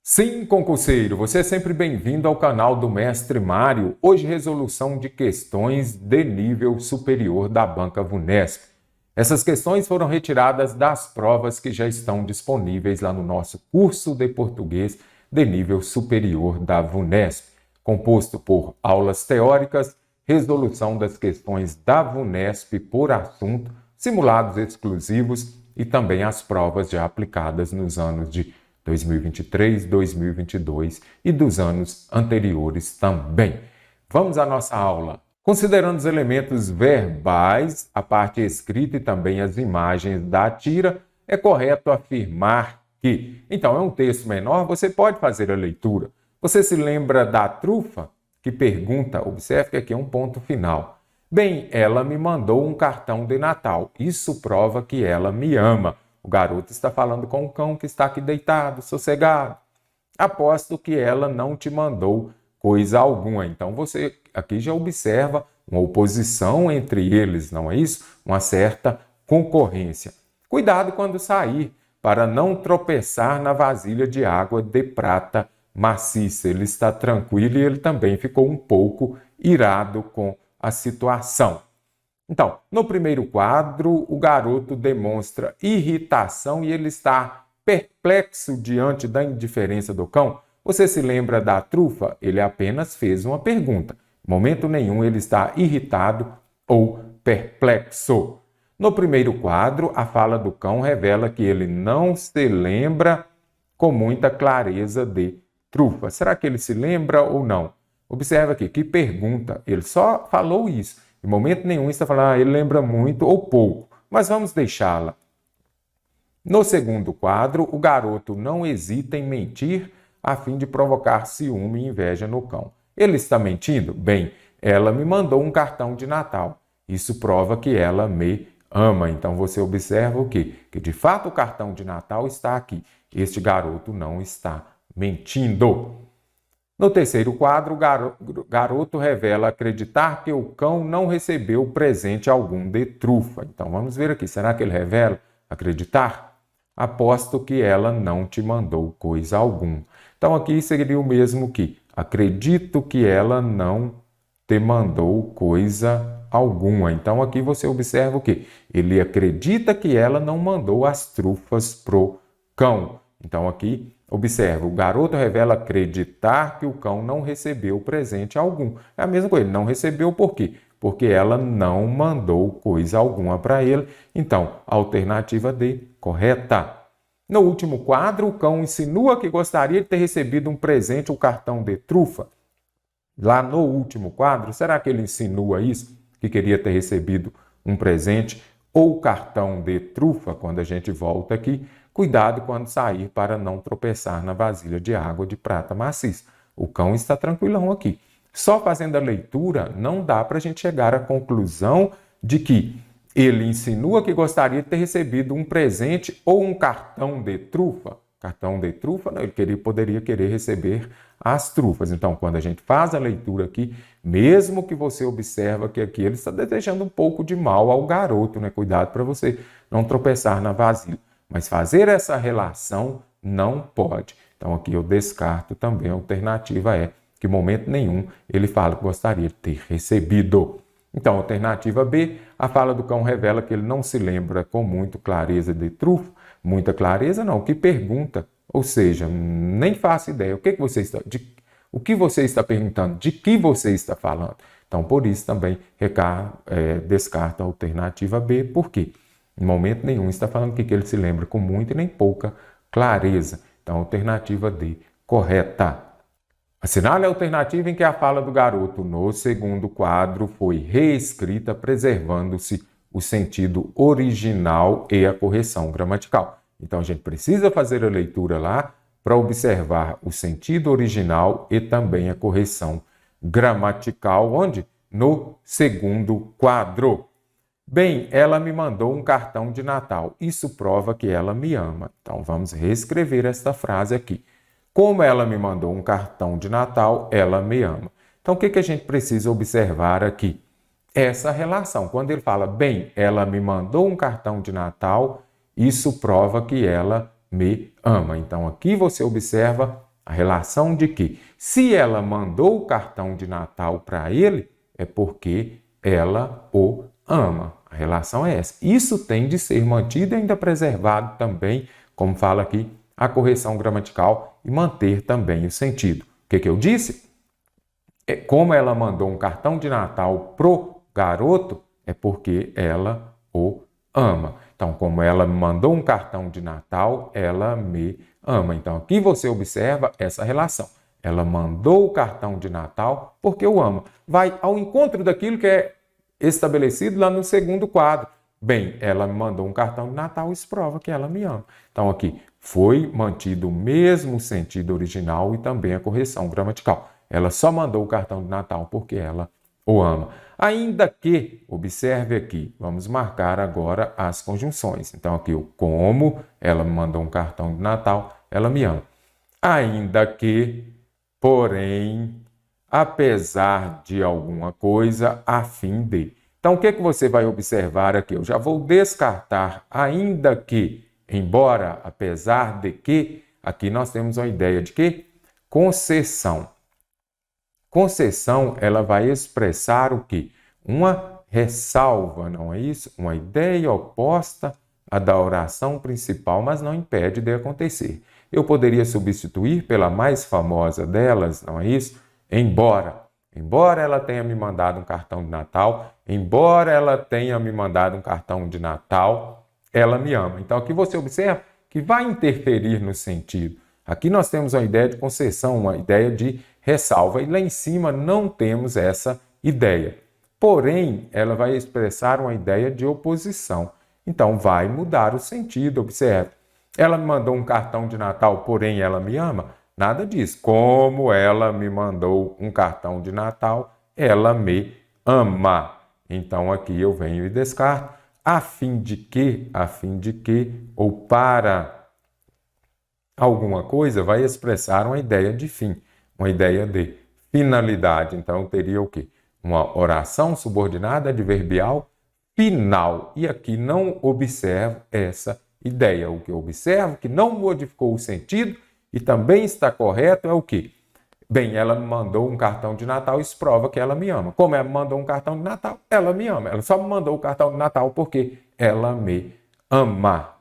Sim, concurseiro, você é sempre bem-vindo ao canal do Mestre Mário. Hoje, resolução de questões de nível superior da Banca VUNESP. Essas questões foram retiradas das provas que já estão disponíveis lá no nosso curso de português de nível superior da VUNESP, composto por aulas teóricas, resolução das questões da VUNESP por assunto, simulados exclusivos e também as provas já aplicadas nos anos de 2023, 2022 e dos anos anteriores também. Vamos à nossa aula. Considerando os elementos verbais, a parte escrita e também as imagens da tira, é correto afirmar que... Então, é um texto menor, você pode fazer a leitura. Você se lembra da trufa? Que pergunta, observe que aqui é um ponto final. Bem, ela me mandou um cartão de Natal. Isso prova que ela me ama. O garoto está falando com o cão que está aqui deitado, sossegado. Aposto que ela não te mandou coisa alguma. Então, você aqui já observa uma oposição entre eles, não é isso? Uma certa concorrência. Cuidado quando sair, para não tropeçar na vasilha de água de prata maciça. Ele está tranquilo e ele também ficou um pouco irado com a situação. Então, no primeiro quadro, o garoto demonstra irritação e ele está perplexo diante da indiferença do cão. Você se lembra da trufa? Ele apenas fez uma pergunta. Em momento nenhum ele está irritado ou perplexo. No primeiro quadro, a fala do cão revela que ele não se lembra com muita clareza de trufa. Será que ele se lembra ou não? Observa aqui, que pergunta. Ele só falou isso. Em momento nenhum está falando, ele lembra muito ou pouco, mas vamos deixá-la. No segundo quadro, o garoto não hesita em mentir a fim de provocar ciúme e inveja no cão. Ele está mentindo? Bem, ela me mandou um cartão de Natal. Isso prova que ela me ama. Então você observa o quê? Que de fato o cartão de Natal está aqui. Este garoto não está mentindo. No terceiro quadro, o garoto revela acreditar que o cão não recebeu presente algum de trufa. Então, vamos ver aqui. Será que ele revela acreditar? Aposto que ela não te mandou coisa alguma. Então, aqui seria o mesmo que acredito que ela não te mandou coisa alguma. Então, aqui você observa o quê? Ele acredita que ela não mandou as trufas pro cão. Então, aqui... Observa, o garoto revela acreditar que o cão não recebeu presente algum. É a mesma coisa, ele não recebeu por quê? Porque ela não mandou coisa alguma para ele. Então, a alternativa D, correta. No último quadro, o cão insinua que gostaria de ter recebido um presente, o cartão de trufa. Lá no último quadro, será que ele insinua isso? Que queria ter recebido um presente ou cartão de trufa? Quando a gente volta aqui, cuidado quando sair para não tropeçar na vasilha de água de prata maciça. O cão está tranquilão aqui. Só fazendo a leitura não dá para a gente chegar à conclusão de que ele insinua que gostaria de ter recebido um presente ou um cartão de trufa. Cartão de trufa, não, ele poderia querer receber as trufas. Então, quando a gente faz a leitura aqui, mesmo que você observa que aqui ele está desejando um pouco de mal ao garoto, né? Cuidado para você não tropeçar na vasilha. Mas fazer essa relação não pode. Então aqui eu descarto também. A alternativa é que em momento nenhum ele fala que gostaria de ter recebido. Então, alternativa B, a fala do cão revela que ele não se lembra com muita clareza de trufa. Muita clareza não, que pergunta. Ou seja, nem faço ideia. O que você está perguntando? De que você está falando? Então, por isso também descarta a alternativa B. Por quê? Em momento nenhum está falando que ele se lembra com muita e nem pouca clareza. Então, alternativa D, correta. Assinale a alternativa em que a fala do garoto no segundo quadro foi reescrita, preservando-se o sentido original e a correção gramatical. Então, a gente precisa fazer a leitura lá para observar o sentido original e também a correção gramatical, onde? No segundo quadro. Bem, ela me mandou um cartão de Natal. Isso prova que ela me ama. Então, vamos reescrever esta frase aqui. Como ela me mandou um cartão de Natal, ela me ama. Então, o que a gente precisa observar aqui? Essa relação. Quando ele fala, bem, ela me mandou um cartão de Natal, isso prova que ela me ama. Então, aqui você observa A relação de que, se ela mandou o cartão de Natal para ele, é porque ela o ama. A relação é essa. Isso tem de ser mantido e ainda preservado também, como fala aqui, a correção gramatical e manter também o sentido. O que eu disse? Como ela mandou um cartão de Natal pro garoto, é porque ela o ama. Então, como ela me mandou um cartão de Natal, ela me ama. Então, aqui você observa essa relação. Ela mandou o cartão de Natal porque o ama. Vai ao encontro daquilo que é estabelecido lá no segundo quadro. Bem, ela me mandou um cartão de Natal, isso prova que ela me ama. Então, aqui foi mantido o mesmo sentido original e também a correção gramatical. Ela só mandou o cartão de Natal porque ela o ama. Ainda que, observe aqui, vamos marcar agora as conjunções. Então, aqui o como, ela me mandou um cartão de Natal, ela me ama. Ainda que, porém, apesar de alguma coisa, a fim de. Então, o que você vai observar aqui? Eu já vou descartar ainda que, embora, apesar de que, aqui nós temos uma ideia de que? Concessão. Concessão, ela vai expressar o quê? Uma ressalva, não é isso? Uma ideia oposta à da oração principal, mas não impede de acontecer. Eu poderia substituir pela mais famosa delas, não é isso? Embora. Embora ela tenha me mandado um cartão de Natal, embora ela tenha me mandado um cartão de Natal, ela me ama. Então, aqui você observa que vai interferir no sentido. Aqui nós temos uma ideia de concessão, uma ideia de ressalva, e lá em cima não temos essa ideia. Porém, ela vai expressar uma ideia de oposição. Então, vai mudar o sentido, observe. Ela me mandou um cartão de Natal, porém ela me ama? Nada disso. Como ela me mandou um cartão de Natal, ela me ama. Então, aqui eu venho e descarto. A fim de que, ou para alguma coisa, vai expressar uma ideia de fim, uma ideia de finalidade. Então, teria o quê? Uma oração subordinada adverbial final. E aqui não observo essa ideia. O que eu observo que não modificou o sentido e também está correto é o quê? Bem, ela me mandou um cartão de Natal, isso prova que ela me ama. Como ela me mandou um cartão de Natal, ela me ama. Ela só me mandou o cartão de Natal porque ela me ama.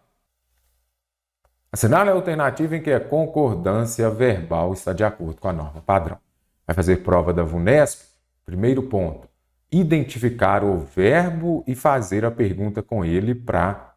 Assinale a alternativa em que a concordância verbal está de acordo com a norma padrão. Vai fazer prova da VUNESP. Primeiro ponto, identificar o verbo e fazer a pergunta com ele para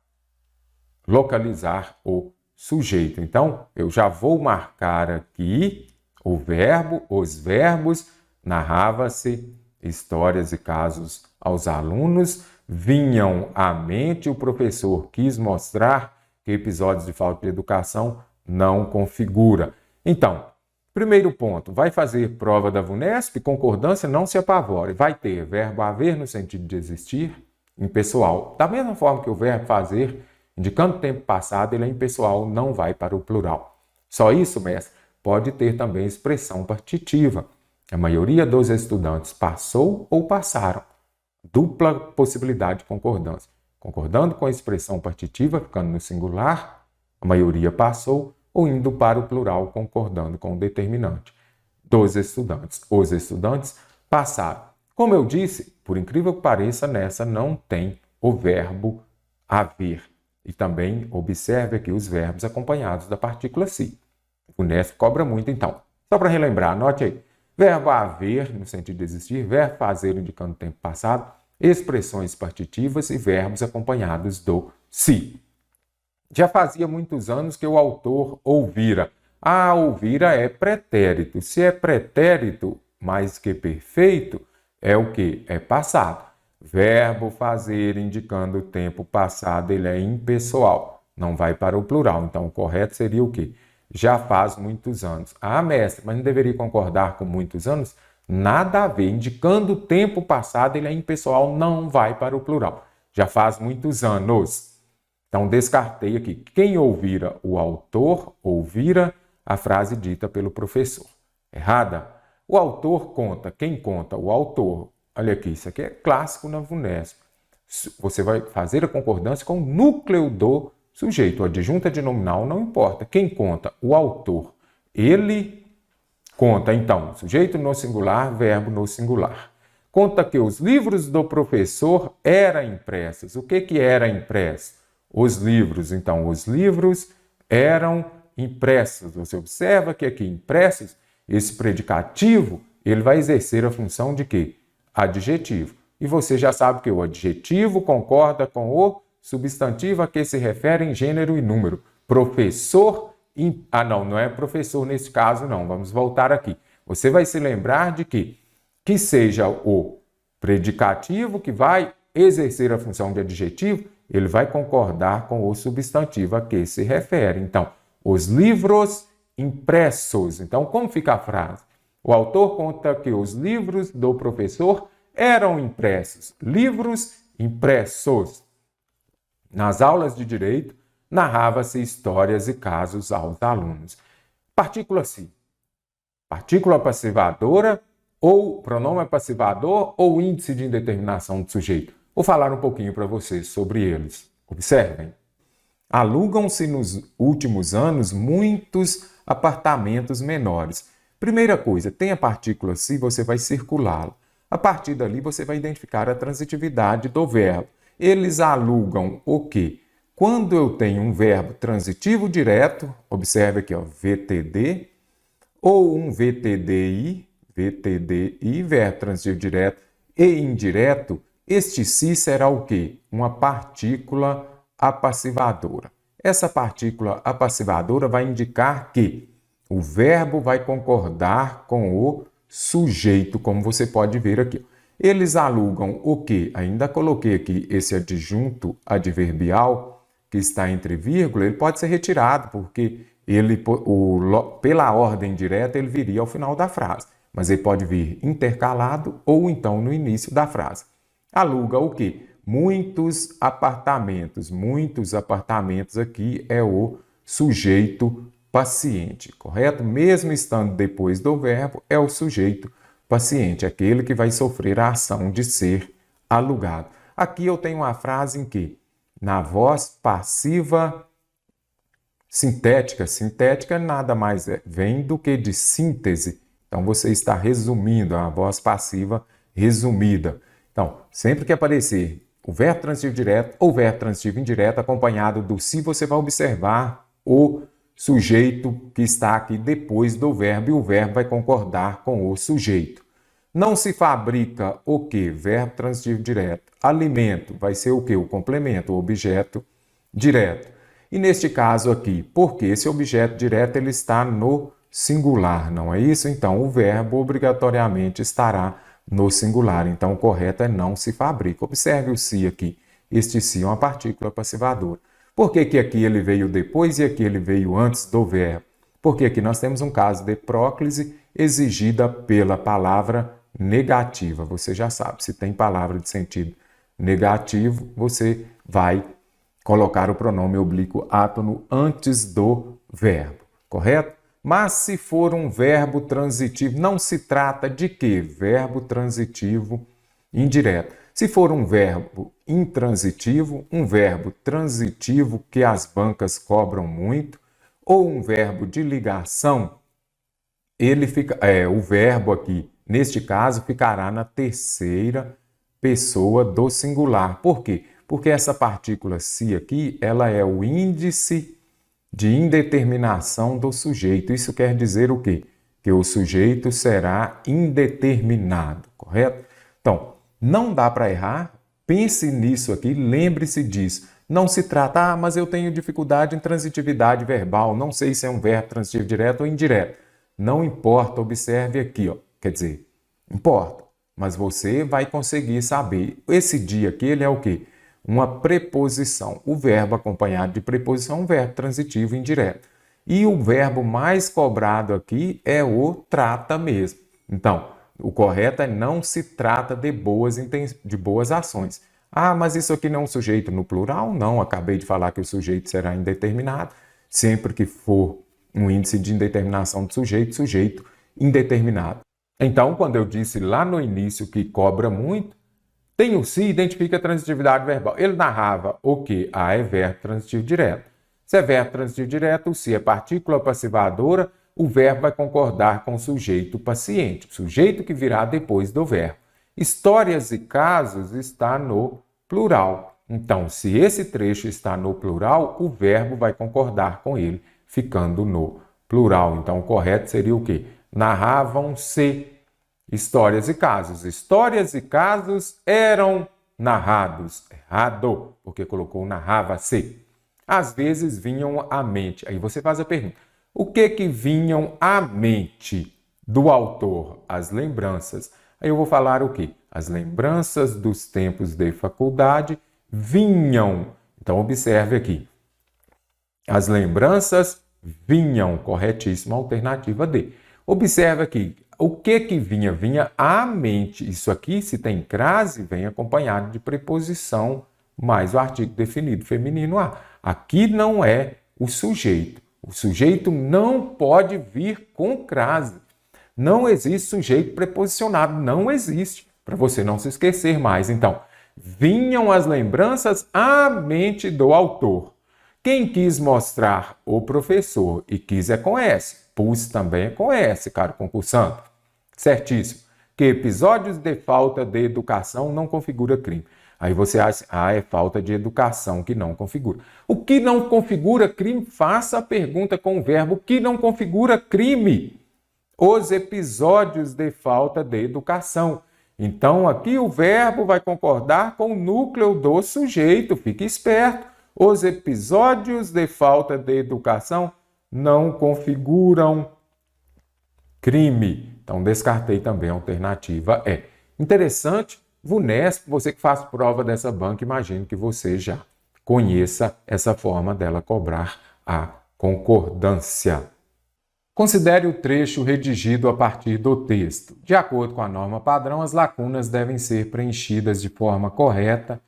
localizar o sujeito. Então, eu já vou marcar aqui o verbo, os verbos. Narrava-se histórias e casos aos alunos, vinham à mente, o professor quis mostrar que episódios de falta de educação não configura. Então, primeiro ponto, vai fazer prova da VUNESP, concordância, não se apavore. Vai ter verbo haver no sentido de existir, impessoal. Da mesma forma que o verbo fazer, indicando tempo passado, ele é impessoal, não vai para o plural. Só isso, mestre, pode ter também expressão partitiva. A maioria dos estudantes passou ou passaram. Dupla possibilidade de concordância. Concordando com a expressão partitiva, ficando no singular, a maioria passou, ou indo para o plural, concordando com o determinante dos estudantes. Os estudantes passaram. Como eu disse, por incrível que pareça, nessa não tem o verbo haver. E também observe aqui os verbos acompanhados da partícula se. O VUNESP cobra muito, então. Só para relembrar, anote aí. Verbo haver, no sentido de existir, verbo fazer, indicando tempo passado, expressões partitivas e verbos acompanhados do se. Já fazia muitos anos que o autor ouvira. Ah, ouvira é pretérito. Se é pretérito mais que perfeito, é o quê? É passado. Verbo fazer, indicando o tempo passado, ele é impessoal. Não vai para o plural. Então, o correto seria o quê? Já faz muitos anos. Ah, mestre, mas não deveria concordar com muitos anos? Nada a ver. Indicando o tempo passado, ele é impessoal, não vai para o plural. Já faz muitos anos. Então, descartei aqui. Quem ouvira? O autor ouvira a frase dita pelo professor. Errada? O autor conta. Quem conta? O autor. Olha aqui, isso aqui é clássico na VUNESP. Você vai fazer a concordância com o núcleo do sujeito. A adjunta de nominal não importa. Quem conta? O autor. Ele Conta, então, sujeito no singular, verbo no singular. Conta que os livros do professor eram impressos. O que era impresso? Os livros. Então, os livros eram impressos. Você observa que aqui, impressos, esse predicativo, ele vai exercer a função de quê? Adjetivo. E você já sabe que o adjetivo concorda com o substantivo a que se refere em gênero e número. Professor... não é professor nesse caso, não. Vamos voltar aqui. Você vai se lembrar de que seja o predicativo que vai exercer a função de adjetivo, ele vai concordar com o substantivo a que se refere. Então, os livros impressos. Então, como fica a frase? O autor conta que os livros do professor eram impressos. Livros impressos. Nas aulas de direito, narrava-se histórias e casos aos alunos. Partícula si. Partícula passivadora ou pronome passivador ou índice de indeterminação do sujeito. Vou falar um pouquinho para vocês sobre eles. Observem. Alugam-se nos últimos anos muitos apartamentos menores. Primeira coisa, tem a partícula si, você vai circulá-la. A partir dali, você vai identificar a transitividade do verbo. Eles alugam o quê? Quando eu tenho um verbo transitivo direto, observe aqui, ó, VTD, ou um VTDI, verbo transitivo direto e indireto, este si será o quê? Uma partícula apassivadora. Essa partícula apassivadora vai indicar que o verbo vai concordar com o sujeito, como você pode ver aqui. Eles alugam o quê? Ainda coloquei aqui esse adjunto adverbial que está entre vírgula, ele pode ser retirado, porque pela ordem direta ele viria ao final da frase. Mas ele pode vir intercalado ou então no início da frase. Aluga o quê? Muitos apartamentos. Muitos apartamentos aqui é o sujeito paciente, correto? Mesmo estando depois do verbo, é o sujeito paciente, aquele que vai sofrer a ação de ser alugado. Aqui eu tenho uma frase em que, na voz passiva sintética, sintética nada mais vem do que de síntese. Então, você está resumindo, a voz passiva resumida. Então, sempre que aparecer o verbo transitivo direto ou verbo transitivo indireto acompanhado do si, você vai observar o sujeito que está aqui depois do verbo e o verbo vai concordar com o sujeito. Não se fabrica o quê? Verbo transitivo direto. Alimento vai ser o quê? O complemento, o objeto direto. E neste caso aqui, porque esse objeto direto ele está no singular, não é isso? Então, o verbo obrigatoriamente estará no singular. Então, o correto é não se fabrica. Observe o si aqui. Este si é uma partícula passivadora. Por que que aqui ele veio depois e aqui ele veio antes do verbo? Porque aqui nós temos um caso de próclise exigida pela palavra negativa. Você já sabe, se tem palavra de sentido negativo, você vai colocar o pronome oblíquo átono antes do verbo, correto? Mas se for um verbo transitivo, não se trata de quê? Verbo transitivo indireto. Se for um verbo intransitivo, um verbo transitivo que as bancas cobram muito, ou um verbo de ligação, o verbo aqui, neste caso, ficará na terceira pessoa do singular. Por quê? Porque essa partícula si aqui, ela é o índice de indeterminação do sujeito. Isso quer dizer o quê? Que o sujeito será indeterminado, correto? Então, não dá para errar. Pense nisso aqui, lembre-se disso. Não se trata, mas eu tenho dificuldade em transitividade verbal, não sei se é um verbo transitivo direto ou indireto. Não importa, observe aqui, ó. Quer dizer, importa, mas você vai conseguir saber. Esse dia aqui, ele é o quê? Uma preposição. O verbo acompanhado de preposição é um verbo transitivo indireto. E o verbo mais cobrado aqui é o trata mesmo. Então, o correto é não se trata de boas ações. Ah, mas isso aqui não é um sujeito no plural? Não, acabei de falar que o sujeito será indeterminado. Sempre que for um índice de indeterminação do sujeito, sujeito indeterminado. Então, quando eu disse lá no início que cobra muito, tem o si, identifica a transitividade verbal. Ele narrava o quê? Ah, é verbo transitivo direto. Se é verbo transitivo direto, o si é partícula passivadora, o verbo vai concordar com o sujeito paciente, o sujeito que virá depois do verbo. Histórias e casos está no plural. Então, se esse trecho está no plural, o verbo vai concordar com ele, ficando no plural. Então, o correto seria o quê? Narravam-se histórias e casos. Histórias e casos eram narrados. Errado, porque colocou narrava-se. Às vezes vinham à mente. Aí você faz a pergunta. O que vinham à mente do autor? As lembranças. Aí eu vou falar o quê? As lembranças dos tempos de faculdade vinham. Então, observe aqui. As lembranças vinham. Corretíssima alternativa D. Observe aqui. O que vinha? Vinha à mente. Isso aqui, se tem crase, vem acompanhado de preposição mais o artigo definido feminino a. Aqui não é o sujeito. O sujeito não pode vir com crase. Não existe sujeito preposicionado. Não existe. Para você não se esquecer mais. Então, vinham as lembranças à mente do autor. Quem quis mostrar? O professor. E quis é com S. Pus também é com S, caro concursante. Certíssimo. Que episódios de falta de educação não configura crime. Aí você acha, é falta de educação que não configura. O que não configura crime? Faça a pergunta com o verbo. O que não configura crime? Os episódios de falta de educação. Então, aqui o verbo vai concordar com o núcleo do sujeito. Fique esperto. Os episódios de falta de educação não configuram crime. Então, descartei também a alternativa E. Interessante, VUNESP, você que faz prova dessa banca, imagino que você já conheça essa forma dela cobrar a concordância. Considere o trecho redigido a partir do texto. De acordo com a norma padrão, as lacunas devem ser preenchidas de forma correta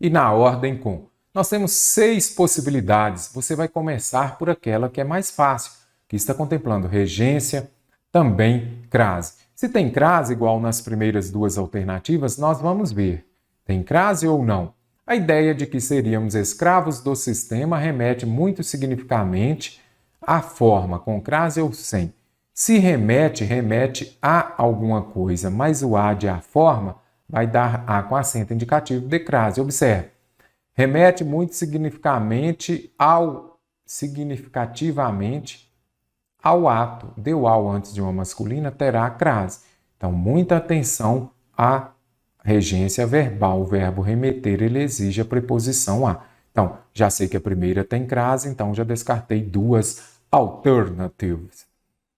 e na ordem com. Nós temos 6 possibilidades. Você vai começar por aquela que é mais fácil, que está contemplando regência, também crase. Se tem crase, igual nas primeiras 2 alternativas, nós vamos ver. Tem crase ou não? A ideia de que seríamos escravos do sistema remete muito significativamente à forma, com crase ou sem. Se remete a alguma coisa, mas o a de a forma vai dar a com acento indicativo de crase. Observe. Remete muito significativamente ao ato. Deu ao antes de uma masculina, terá crase. Então, muita atenção à regência verbal. O verbo remeter, ele exige a preposição a. Então, já sei que a primeira tem crase, então já descartei 2 alternativas.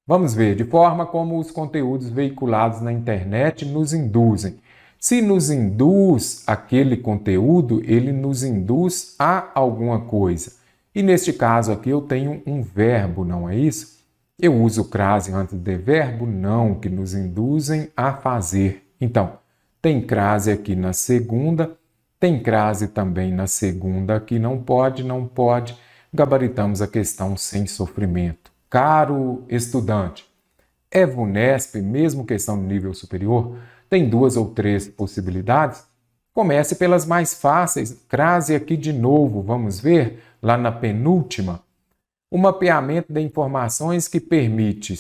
Vamos ver, de forma como os conteúdos veiculados na internet nos induzem. Se nos induz aquele conteúdo, ele nos induz a alguma coisa. E neste caso aqui eu tenho um verbo, não é isso? Eu uso crase antes de verbo? Não, que nos induzem a fazer. Então, tem crase aqui na segunda, tem crase também na segunda aqui, não pode. Gabaritamos a questão sem sofrimento. Caro estudante, é VUNESP, mesmo questão de nível superior? Tem 2 ou 3 possibilidades? Comece pelas mais fáceis. Crase aqui de novo, vamos ver, lá na penúltima. O mapeamento de informações que permite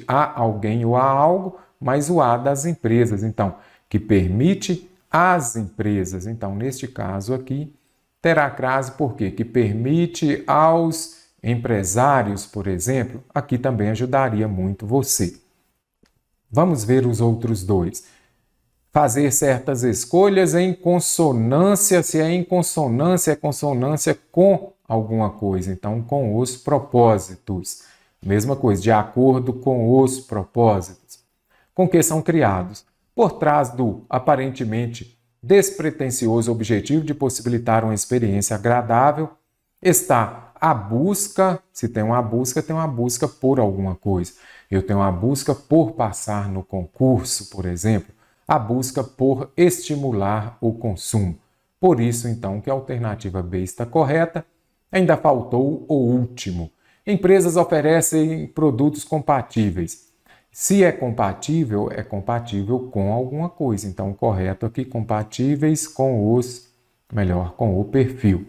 a alguém ou a algo, mas o a das empresas. Então, que permite às empresas. Então, neste caso aqui, terá crase por quê? Que permite aos empresários, por exemplo. Aqui também ajudaria muito você. Vamos ver os outros 2. Fazer certas escolhas em consonância. Se é em consonância, é consonância com alguma coisa. Então, com os propósitos. Mesma coisa, de acordo com os propósitos. Com que são criados? Por trás do aparentemente despretensioso objetivo de possibilitar uma experiência agradável, está a busca. Se tem uma busca por alguma coisa. Eu tenho uma busca por passar no concurso, por exemplo. A busca por estimular o consumo. Por isso, então, que a alternativa B está correta. Ainda faltou o último. Empresas oferecem produtos compatíveis. Se é compatível com alguma coisa. Então, o correto aqui, compatíveis com o perfil.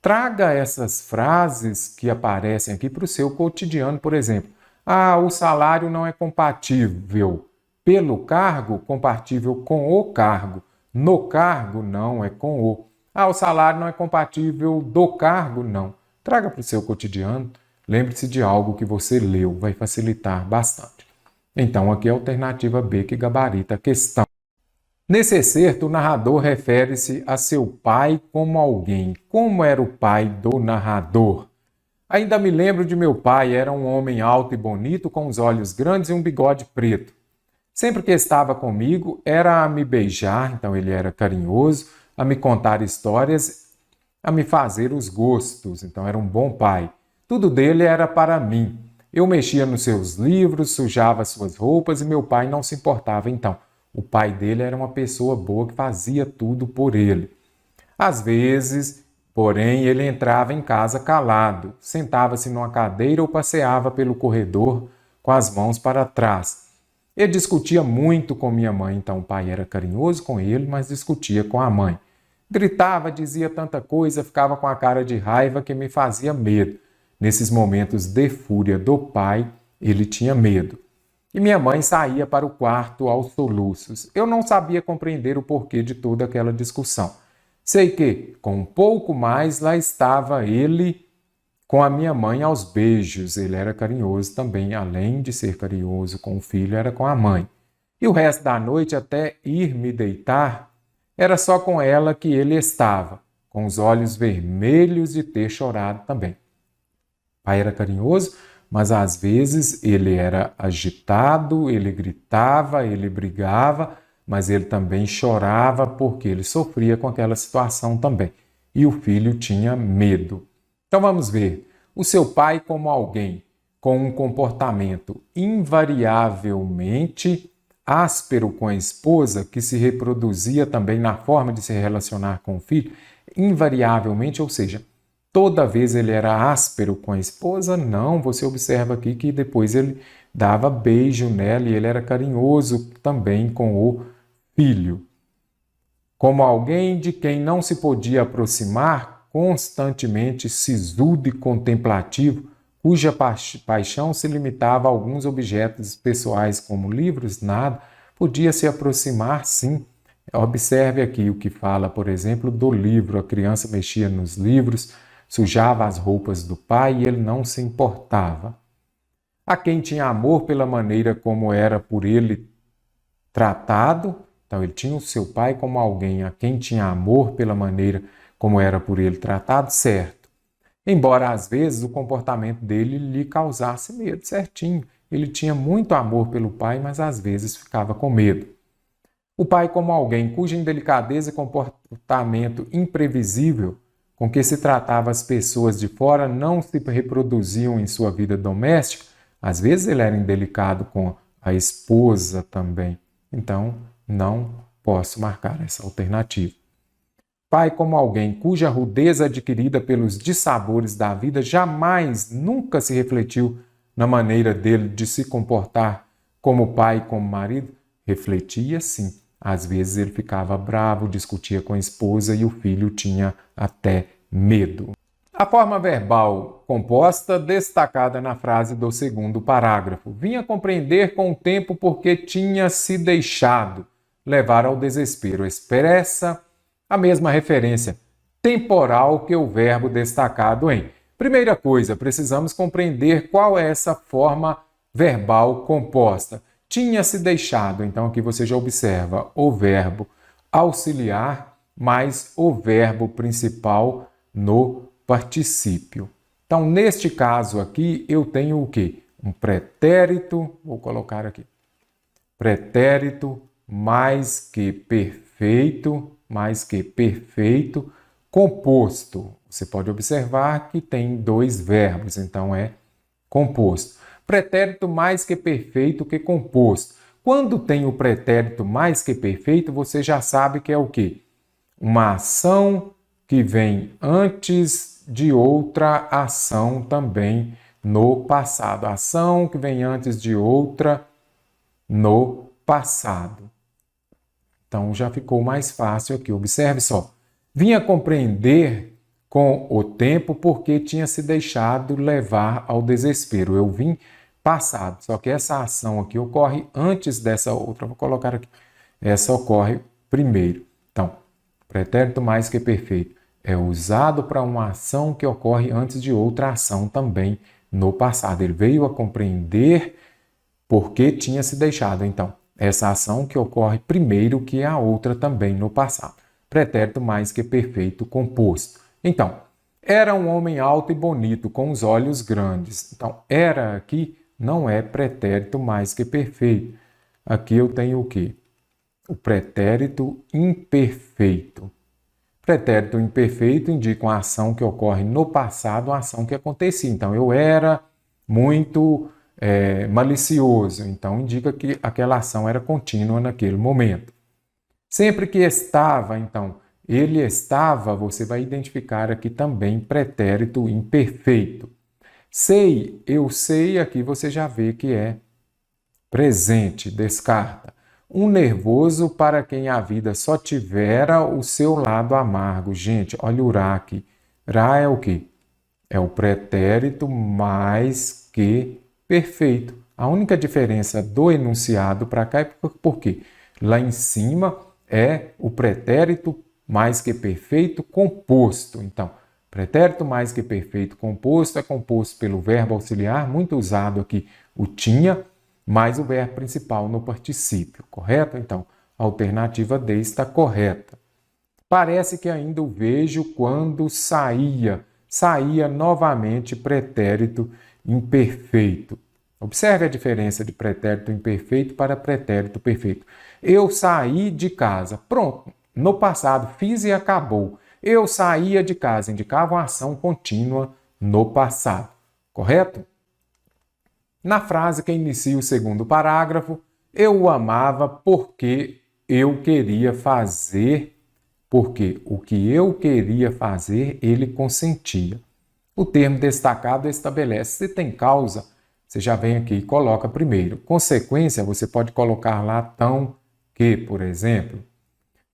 Traga essas frases que aparecem aqui para o seu cotidiano, por exemplo. Ah, o salário não é compatível pelo cargo, compatível com o cargo. No cargo, não, é com o. Ah, o salário não é compatível do cargo, não. Traga para o seu cotidiano. Lembre-se de algo que você leu, vai facilitar bastante. Então, aqui é a alternativa B que gabarita a questão. Nesse excerto, o narrador refere-se a seu pai como alguém. Como era o pai do narrador? Ainda me lembro de meu pai, era um homem alto e bonito, com os olhos grandes e um bigode preto. Sempre que estava comigo, era a me beijar, então ele era carinhoso, a me contar histórias, a me fazer os gostos, então era um bom pai. Tudo dele era para mim. Eu mexia nos seus livros, sujava suas roupas e meu pai não se importava então. O pai dele era uma pessoa boa que fazia tudo por ele. Às vezes, porém, ele entrava em casa calado, sentava-se numa cadeira ou passeava pelo corredor com as mãos para trás. Ele discutia muito com minha mãe, então o pai era carinhoso com ele, mas discutia com a mãe. Gritava, dizia tanta coisa, ficava com a cara de raiva que me fazia medo. Nesses momentos de fúria do pai, ele tinha medo. E minha mãe saía para o quarto aos soluços. Eu não sabia compreender o porquê de toda aquela discussão. Sei que, com um pouco mais, lá estava ele com a minha mãe aos beijos. Ele era carinhoso também, além de ser carinhoso com o filho, era com a mãe. E o resto da noite, até ir me deitar, era só com ela que ele estava, com os olhos vermelhos de ter chorado também. O pai era carinhoso, mas às vezes ele era agitado, ele gritava, ele brigava, mas ele também chorava porque ele sofria com aquela situação também. E o filho tinha medo. Então vamos ver. O seu pai como alguém com um comportamento invariavelmente áspero com a esposa, que se reproduzia também na forma de se relacionar com o filho, invariavelmente, ou seja, toda vez ele era áspero com a esposa? Não, você observa aqui que depois ele dava beijo nela e ele era carinhoso também com o filho. Como alguém de quem não se podia aproximar, constantemente sisudo e contemplativo, cuja paixão se limitava a alguns objetos pessoais como livros, nada, podia se aproximar sim. Observe aqui o que fala, por exemplo, do livro. A criança mexia nos livros, sujava as roupas do pai e ele não se importava. A quem tinha amor pela maneira como era por ele tratado, então ele tinha o seu pai como alguém a quem tinha amor pela maneira como era por ele tratado, certo. Embora às vezes o comportamento dele lhe causasse medo, certinho. Ele tinha muito amor pelo pai, mas às vezes ficava com medo. O pai como alguém cuja indelicadeza e comportamento imprevisível com que se tratava as pessoas de fora não se reproduziam em sua vida doméstica, às vezes ele era indelicado com a esposa também. Então, não posso marcar essa alternativa. Pai como alguém cuja rudeza adquirida pelos dissabores da vida jamais, nunca se refletiu na maneira dele de se comportar como pai e como marido? Refletia sim. Às vezes ele ficava bravo, discutia com a esposa e o filho tinha até medo. A forma verbal composta, destacada na frase do segundo parágrafo, vinha compreender com o tempo porque tinha se deixado levar ao desespero. Expressa a mesma referência temporal que o verbo destacado em. Primeira coisa, precisamos compreender qual é essa forma verbal composta. Tinha se deixado, então aqui você já observa o verbo auxiliar mais o verbo principal no particípio. Então, neste caso aqui, eu tenho o quê? Um pretérito, vou colocar aqui, pretérito mais que perfeito, composto. Você pode observar que tem dois verbos, então é composto. Pretérito mais que perfeito que composto. Quando tem o pretérito mais que perfeito, você já sabe que é o quê? Uma ação que vem antes de outra ação também no passado. Ação que vem antes de outra no passado. Então, já ficou mais fácil aqui. Observe só. Vinha compreender com o tempo porque tinha se deixado levar ao desespero. Eu vim passado. Só que essa ação aqui ocorre antes dessa outra. Vou colocar aqui. Essa ocorre primeiro. Então, pretérito mais que perfeito é usado para uma ação que ocorre antes de outra ação também no passado. Ele veio a compreender porque tinha se deixado. Então, essa ação que ocorre primeiro que a outra também no passado. Pretérito mais que perfeito composto. Então, era um homem alto e bonito, com os olhos grandes. Então, era aqui não é pretérito mais que perfeito. Aqui eu tenho o quê? O pretérito imperfeito. Pretérito imperfeito indica uma ação que ocorre no passado, uma ação que acontecia. Então, eu era muito malicioso. Então, indica que aquela ação era contínua naquele momento. Sempre que estava, então, ele estava, você vai identificar aqui também pretérito imperfeito. Sei, eu sei, aqui você já vê que é presente, descarta. Um nervoso para quem a vida só tivera o seu lado amargo. Gente, olha o Rá aqui. Rá é o quê? É o pretérito mais que perfeito. A única diferença do enunciado para cá é porque lá em cima é o pretérito mais que perfeito composto. Então, pretérito mais que perfeito composto é composto pelo verbo auxiliar, muito usado aqui, o tinha, mais o verbo principal no particípio, correto? Então, a alternativa D está correta. Parece que ainda o vejo quando saía. Saía novamente pretérito imperfeito. Observe a diferença de pretérito imperfeito para pretérito perfeito. Eu saí de casa. Pronto. No passado, fiz e acabou. Eu saía de casa. Indicava uma ação contínua no passado. Correto? Na frase que inicia o segundo parágrafo, eu o amava porque eu queria fazer, porque o que eu queria fazer, ele consentia. O termo destacado estabelece se tem causa, você já vem aqui e coloca primeiro. Consequência, você pode colocar lá tão que, por exemplo.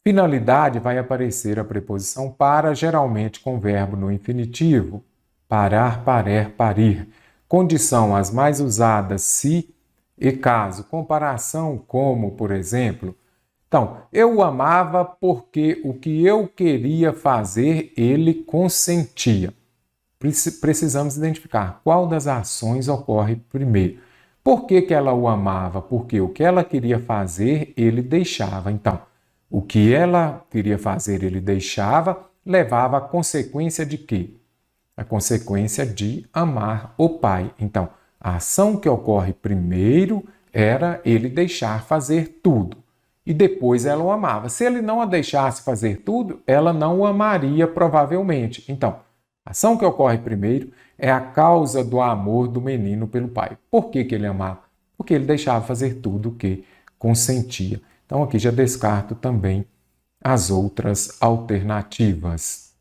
Finalidade, vai aparecer a preposição para, geralmente com verbo no infinitivo. Parar, parer, parir. Condição, as mais usadas, se e caso. Comparação, como, por exemplo. Então, eu o amava porque o que eu queria fazer, ele consentia. Precisamos identificar qual das ações ocorre primeiro. Por que ela o amava? Porque o que ela queria fazer, ele deixava. Então, o que ela queria fazer, ele deixava, levava a consequência de quê? A consequência de amar o pai. Então, a ação que ocorre primeiro era ele deixar fazer tudo. E depois ela o amava. Se ele não a deixasse fazer tudo, ela não o amaria provavelmente. Então, a ação que ocorre primeiro é a causa do amor do menino pelo pai. Por que ele amava? Porque ele deixava fazer tudo o que consentia. Então, aqui já descarto também as outras alternativas.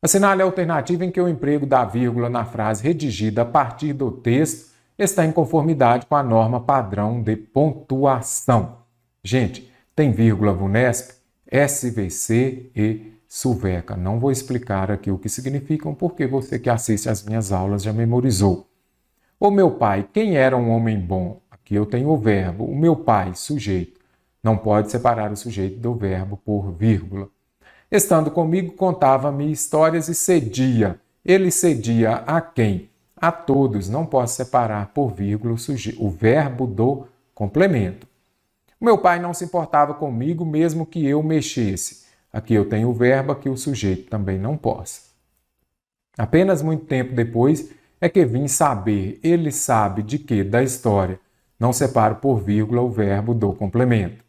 Assinale a alternativa em que o emprego da vírgula na frase redigida a partir do texto está em conformidade com a norma padrão de pontuação. Gente, tem vírgula VUNESP, SVC e SUVECA. Não vou explicar aqui o que significam, porque você que assiste às minhas aulas já memorizou. O meu pai, quem era um homem bom? Aqui eu tenho o verbo. O meu pai, sujeito. Não pode separar o sujeito do verbo por vírgula. Estando comigo, contava-me histórias e cedia. Ele cedia a quem? A todos. Não posso separar por vírgula o verbo do complemento. Meu pai não se importava comigo, mesmo que eu mexesse. Aqui eu tenho o verbo, aqui o sujeito também não posso. Apenas muito tempo depois é que vim saber. Ele sabe de quê? Da história. Não separo por vírgula o verbo do complemento.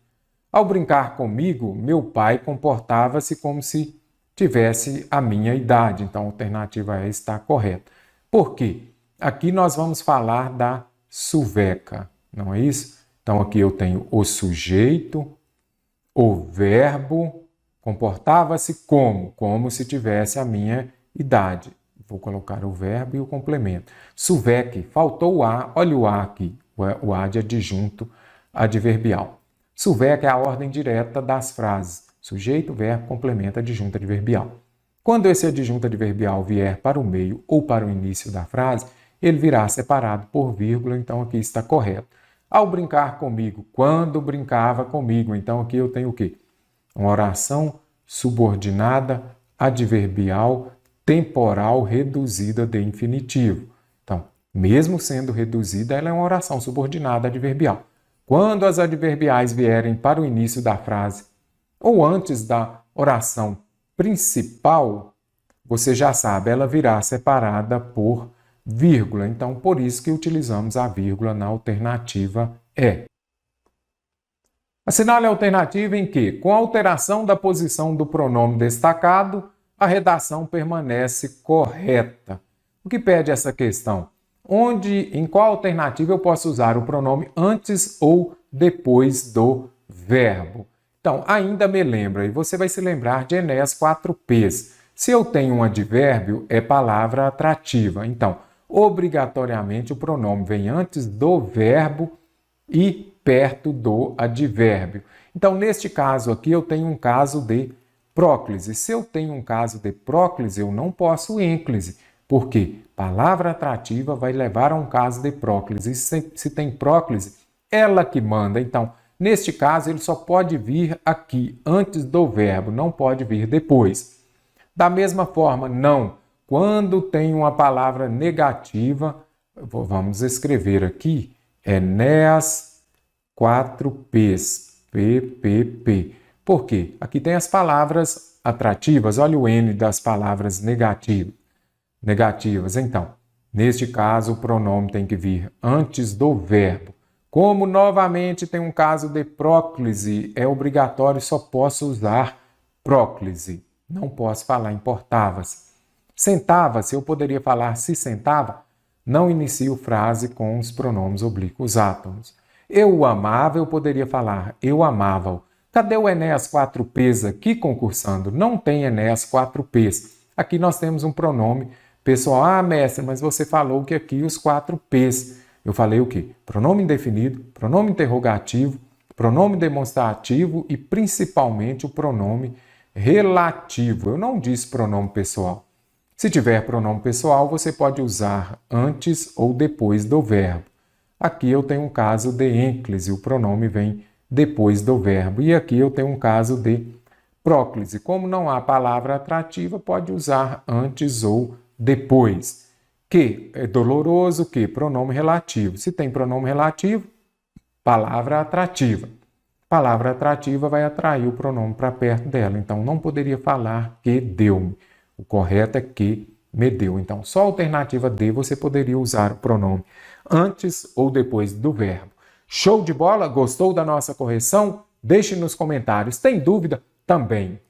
Ao brincar comigo, meu pai comportava-se como se tivesse a minha idade. Então, a alternativa E está correta. Por quê? Aqui nós vamos falar da SUVECA, não é isso? Então, aqui eu tenho o sujeito, o verbo, comportava-se como? Como se tivesse a minha idade. Vou colocar o verbo e o complemento. SUVEC, faltou o A, olha o A aqui, o A de adjunto adverbial. SUVEC é a ordem direta das frases. Sujeito, verbo, complemento, adjunto adverbial. Quando esse adjunto adverbial vier para o meio ou para o início da frase, ele virá separado por vírgula, então aqui está correto. Ao brincar comigo, quando brincava comigo, então aqui eu tenho o quê? Uma oração subordinada, adverbial, temporal, reduzida de infinitivo. Então, mesmo sendo reduzida, ela é uma oração subordinada adverbial. Quando as adverbiais vierem para o início da frase ou antes da oração principal, você já sabe, ela virá separada por vírgula. Então, por isso que utilizamos a vírgula na alternativa E. Assinale a alternativa em que, com a alteração da posição do pronome destacado, a redação permanece correta. O que pede essa questão? Em qual alternativa eu posso usar o pronome antes ou depois do verbo? Então, ainda me lembra, e você vai se lembrar de Enéas 4Ps. Se eu tenho um advérbio, é palavra atrativa. Então, obrigatoriamente o pronome vem antes do verbo e perto do advérbio. Então, neste caso aqui, eu tenho um caso de próclise. Se eu tenho um caso de próclise, eu não posso ênclise. Por quê? Palavra atrativa vai levar a um caso de próclise. Se tem próclise, ela que manda. Então, neste caso, ele só pode vir aqui, antes do verbo, não pode vir depois. Da mesma forma, não. Quando tem uma palavra negativa, vamos escrever aqui, Enéas 4Ps, PPP. Por quê? Aqui tem as palavras atrativas, olha o N das palavras negativas. Então, neste caso, o pronome tem que vir antes do verbo. Como, novamente, tem um caso de próclise, é obrigatório, só posso usar próclise. Não posso falar importava-se. Sentava-se, eu poderia falar se sentava. Não inicio frase com os pronomes oblíquos átomos. Eu o amava, eu poderia falar eu amava-o. Cadê o Enéas 4Ps aqui concursando? Não tem Enéas 4Ps. Aqui nós temos um pronome pessoal. Ah, mestre, mas você falou que aqui os 4Ps. Eu falei o quê? Pronome indefinido, pronome interrogativo, pronome demonstrativo e principalmente o pronome relativo. Eu não disse pronome pessoal. Se tiver pronome pessoal, você pode usar antes ou depois do verbo. Aqui eu tenho um caso de ênclise, o pronome vem depois do verbo. E aqui eu tenho um caso de próclise. Como não há palavra atrativa, pode usar antes ou depois. Que é doloroso, que pronome relativo. Se tem pronome relativo, palavra atrativa. Palavra atrativa vai atrair o pronome para perto dela. Então, não poderia falar que deu-me. O correto é que me deu. Então, só a alternativa D você poderia usar o pronome antes ou depois do verbo. Show de bola? Gostou da nossa correção? Deixe nos comentários. Tem dúvida? Também.